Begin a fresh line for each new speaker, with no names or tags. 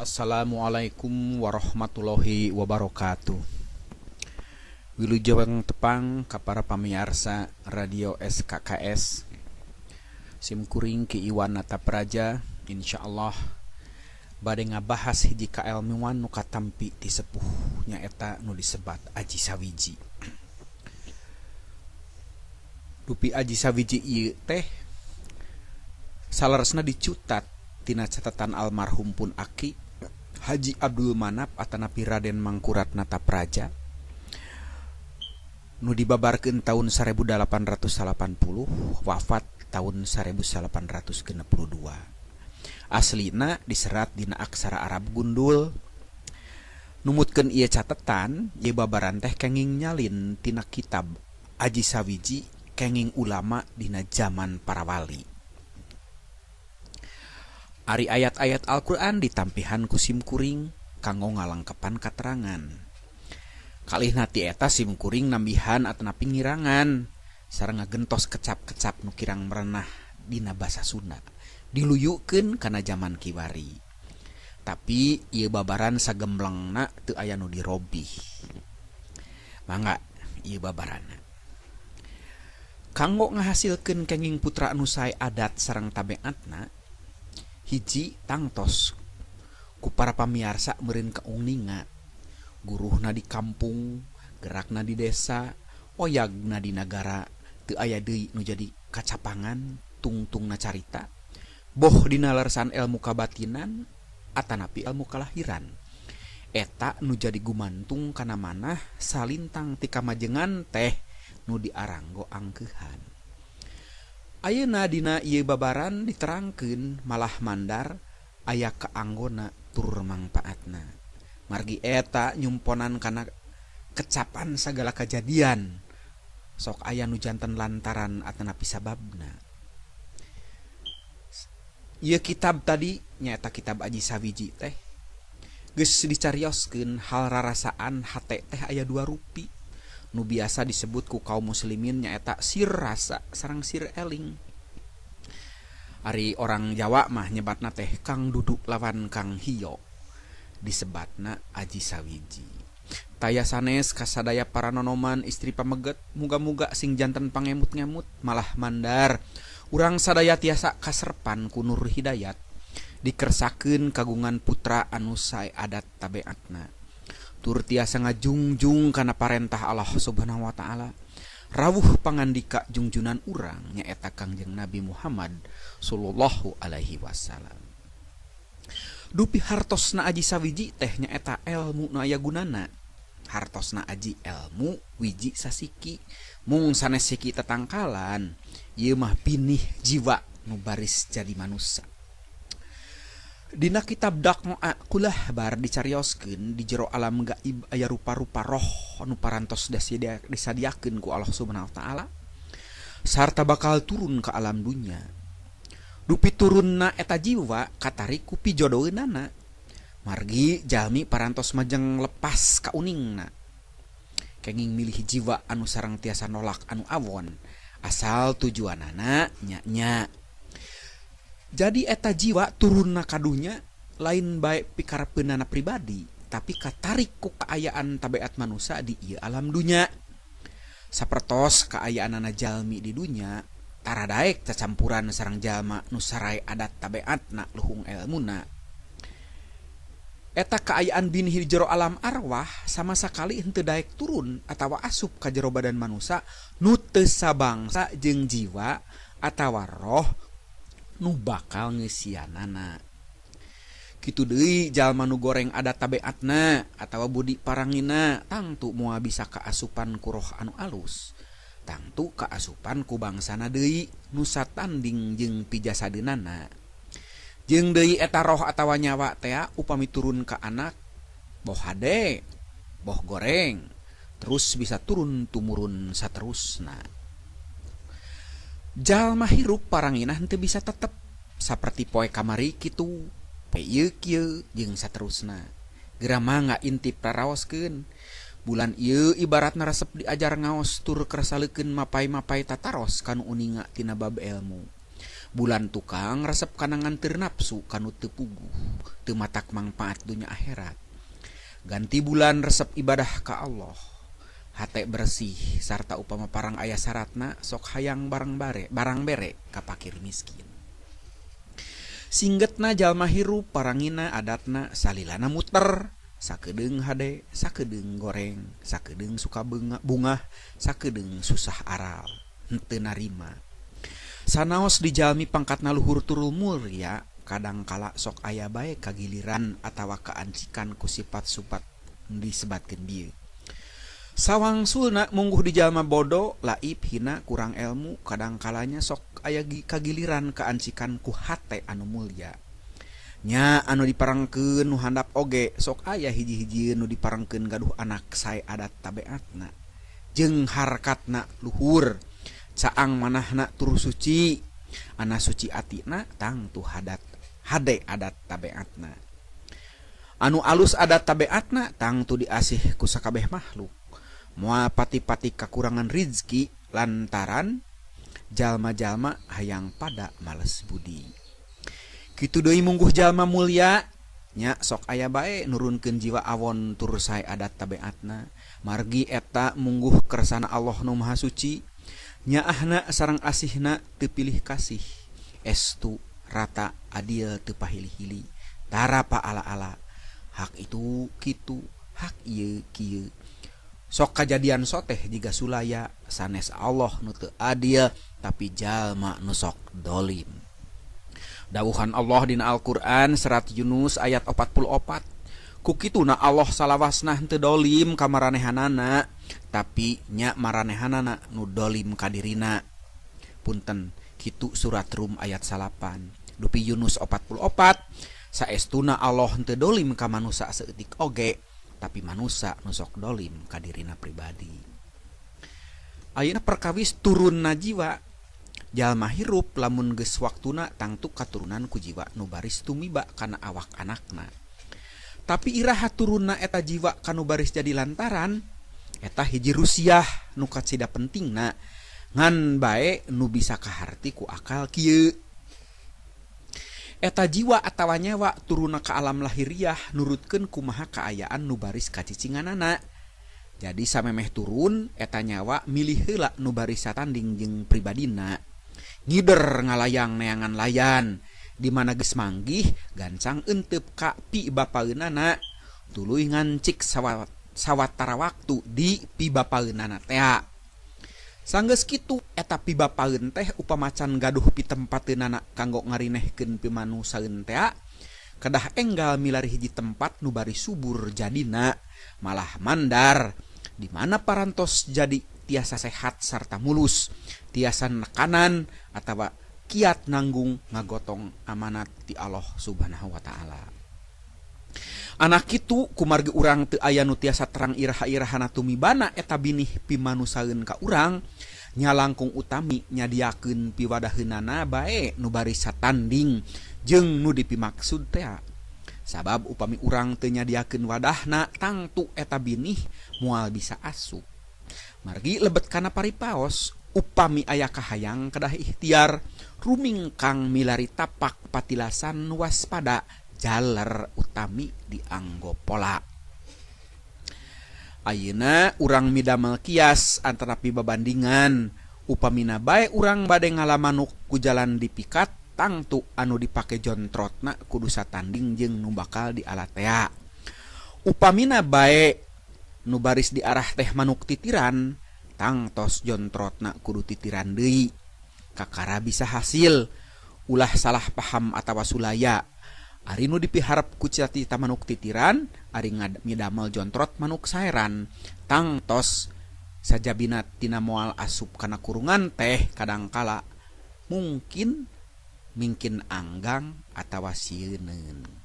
Assalamualaikum warahmatullahi wabarakatuh. Wilujeng tepang ka para pamirsa radio SKKS Simkuring ki Iwan Natapraja. Insyaallah bade ngabahas hiji kailmuan nu katampi ti sepuh nyaeta nu disebat Aji Sawiji. Dupi Aji Sawiji ieu teh salaresna dicutat tina catatan almarhum pun Aki Haji Abdul Manap atanapi Raden Mangkurat Natapraja nu dibabarkeun tahun 1880 wafat tahun 1862. Aslina diserat dina aksara Arab gundul. Numutkeun ieu catatan ieu babaran teh kenging nyalin tina kitab Aji Sawiji kenging ulama dina zaman para wali. Ari ayat-ayat Al-Quran ditampihan ku simkuring kanggo ngalengkepan katerangan. Kalihna ti eta simkuring nambihan atanapi ngirangan sareng ngagentos kecap-kecap nu kirang merenah dina basa Sunda diluyukeun kana zaman kiwari. Tapi ieu babaran sagemblengna teu aya nu dirobih. Mangga ieu babaranna. Kanggo ngahasilkeun kenging putra anu sae adat sareng tabeatna, hiji tangtos ku para pamirsa meureun kauninga guruhna di kampung, gerakna di desa, oyagna di nagara teu aya deui nu jadi kacapangan tungtungna carita boh dina lersan ilmu kabatinan atanapi ilmu kalahiran eta nu jadi gumantung kana manah salintang ti kamajengan teh nu diaranggo angkeuhan. Ayeuna dina ieu babaran diterangkeun malah mandar aya kaanggona tur mangpaatna. Margi eta nyumponan kana kecapan sagala kejadian. Sok aya nu janten lantaran atanapi sababna. Ieu kitab tadi nyaeta kitab Aji Sawiji teh geus dicarioskeun hal rarasaan hate teh aya dua rupi. Nu biasa disebut ku kaum muslimin nyaeta sir rasa sareng sir eling. Ari orang Jawa mah nyebatna teh Kang Duduk lawan Kang Hiyo, disebatna Aji Sawiji. Taya sanes kasadaya para nonoman istri pameget muga-muga sing janten pangemut-ngemut malah mandar urang sadaya tiasa kaserpan ku Nur Hidayat dikersakeun kagungan putra anu sae adat tabeatna. Tur tiasa ngajungjung kana parentah Allah Subhanahu wa taala. Rawuh pangandika jungjunan urang nyaeta Kangjeng Nabi Muhammad sallallahu alaihi wasallam. Dupi hartosna Aji Sawiji teh nyaeta ilmu nu aya gunana. Hartosna aji ilmu wiji sasiki mung sanes siki tatangkalan ieu mah pinih jiwa nu baris jadi manusia. Dina kitab Dakmoa kulah bar dicarioskeun di jero alam gaib aya rupa-rupa roh anu parantos disadiakeun ku Allah Subhanahu wa taala sarta bakal turun ke alam dunya. Dupi turunna eta jiwa katarik ku pijodoeunana. Margi jalmi parantos majeng lepas ka uningna. Kenging milih jiwa anu sareng tiasa nolak anu awon asal tujuanana nya-nya. Jadi eta jiwa turunna kadunya lain bae pikarepeunana pribadi tapi katarik ku kaayaan tabeat manusia di ieu alam dunya. Sapertos kaayaanana jalmi di dunya taradaek cacampuran sareng jalma nu sarae adat tabeatna luhung ilmuna. Eta kaayaan binih di jero alam arwah sama sakali henteu daek turun atawa asup ka jero badan manusia nu teu sabangsa jeung jiwa atawa roh nu bakal ngeusianana. Kitu deui jalma nu goreng adat tabeatna atawa budi parangina tangtu moal bisa kaasupan ku roh anu alus. Tangtu kaasupan ku bangsana deui nu satanding jeung pijasadeunana. Jeung deui eta roh atawa nyawa teh upami turun ka anak boh hade, boh goreng, terus bisa turun tumurun saterusna. Jalma hirup parangina henteu bisa tetep saperti poe kamari kitu, poe ieu kieu jeung saterusna. Geura mangga intip raraoskeun. Bulan ieu ibaratna resep diajar ngaos tur kersalekeun mapai-mapai tataros kanu uninga tina bab ilmu. Bulan tukang resep kanangan ternapsu kanu teu puguh, teu matak mangpaat dunya akhirat. Ganti bulan resep ibadah ka Allah. Hate bersih sarta upama parang aya syaratna sok hayang barang bere ka pakir miskin. Singgetna jalma hirup parangina adatna salilana muter, sakedeung hade, sakedeung goreng, sakedeung suka bungah, sakedeung susah aral, henteu narima. Sanaos dijalmi pangkatna luhur turul mulia, kadang kala sok aya bae kagiliran atawa kaancikan ku sifat-sifat disebatkeun dieu. Sawangsulna mungguh dijalma bodoh, laib, hina, kurang ilmu, kadang kalanya sok aya kagiliran kaancikan ku hate anu mulia. Nya anu diparangkeun nu handap oge sok aya hiji-hiji nu diparangkeun gaduh anak sae adat tabeatna. Jeung harkatna luhur. Caang manahna turu suci, ana suci atina tang tu hade adat tabeatna. Anu alus adat tabeatna tang tu diasih ku sakabeh makhluk. Moal pati-pati kakurangan rizki lantaran jalma-jalma hayang pada males budi. Kitu deui mungguh jalma mulia nya sok aya bae nurunkeun jiwa awon tur sae adat tabeatna. Margi eta mungguh kersana Allah nu Maha Suci. Nyaahna sareng asihna teu pilih kasih, estu rata adil teu pahili-hili, tara pa ala-ala, hak itu kitu, hak ieu kieu. Sok kajadian soteh jiga sulaya sanes Allah nu teu adil tapi jalma nu sok dolim. Dawuhan Allah dina Al-Qur'an surat Yunus ayat 44. Ku kituna Allah salawasna henteu dolim ka maranehanana, tapi nya maranehanana nu dolim ka dirina. Punten, kitu surat Rum ayat 8. Dupi Yunus 44, saestuna Allah henteu dolim ka manusa saeutik oge, tapi manusa nu sok dolim ka dirina pribadi. Ayeuna perkawis turunna jiwa, jalma hirup lamun geus waktuna tangtu katurunan ku jiwa nu baris tumiba kana awak anakna. Tapi iraha turunna eta jiwa kanu baris jadi lantaran eta hiji rusiah nu katsida pentingna ngan bae nu bisa kaharti ku akal kieu. Eta jiwa atawa nyawa turunna ka alam lahiriah nurutkeun kumaha kaayaan nu baris kacicinganana. Jadi samemeh turun eta nyawa milih heula nu baris satanding jeung pribadina. Ngider ngalayang neangan layan di mana geus manggih gancang euteup ka pi bapaeunana tuluy ngancik sawatara waktu di pi bapaeunana teh. Sanggeus kitu eta pi bapaeun teh upamacan gaduh pi tempateunana kanggo ngarinehkeun pi manusaeun teh kedah enggal milari hiji tempat nu bari subur jadina malah mandar di mana parantos jadi tiasa sehat sarta mulus, tiasa nekanan atawa kiat nanggung ngagotong amanat ti Allah Subhanahu wa taala. Anak kitu kumargi urang teu aya nu tiasa terang iraha-irahana tumibana eta binih pimanusaeun ka urang, nya langkung utami nyadiakeun piwadaheunana bae nu bari satanding jeung nu dipimaksud teh. Sabab upami urang teu nyadiakeun wadahna tangtu eta binih moal bisa asup. Margi lebet kana paripaos upami aya kahayang kedah ikhtiar rumingkang milari tapak patilasan waspada jaler utami dianggo pola. Ayeuna urang midamel kias antara pibabandingan upamina bae urang bade ngalamanuk ku jalan dipikat tangtu anu dipake jontrotna kudu satanding jeung nu bakal dialatea. Upamina bae nu baris diarah teh manuk titiran tangtos jontrotna kudu titiran deui. Kakara bisa hasil ulah salah paham atawa sulaya. Ari nu dipiharep ku cita manuk titiran, ari ngidamel jontrot manuk saeran. Tangtos sajabina tina moal asup kana kurungan teh kadangkala mungkin anggang atawa sieuneun.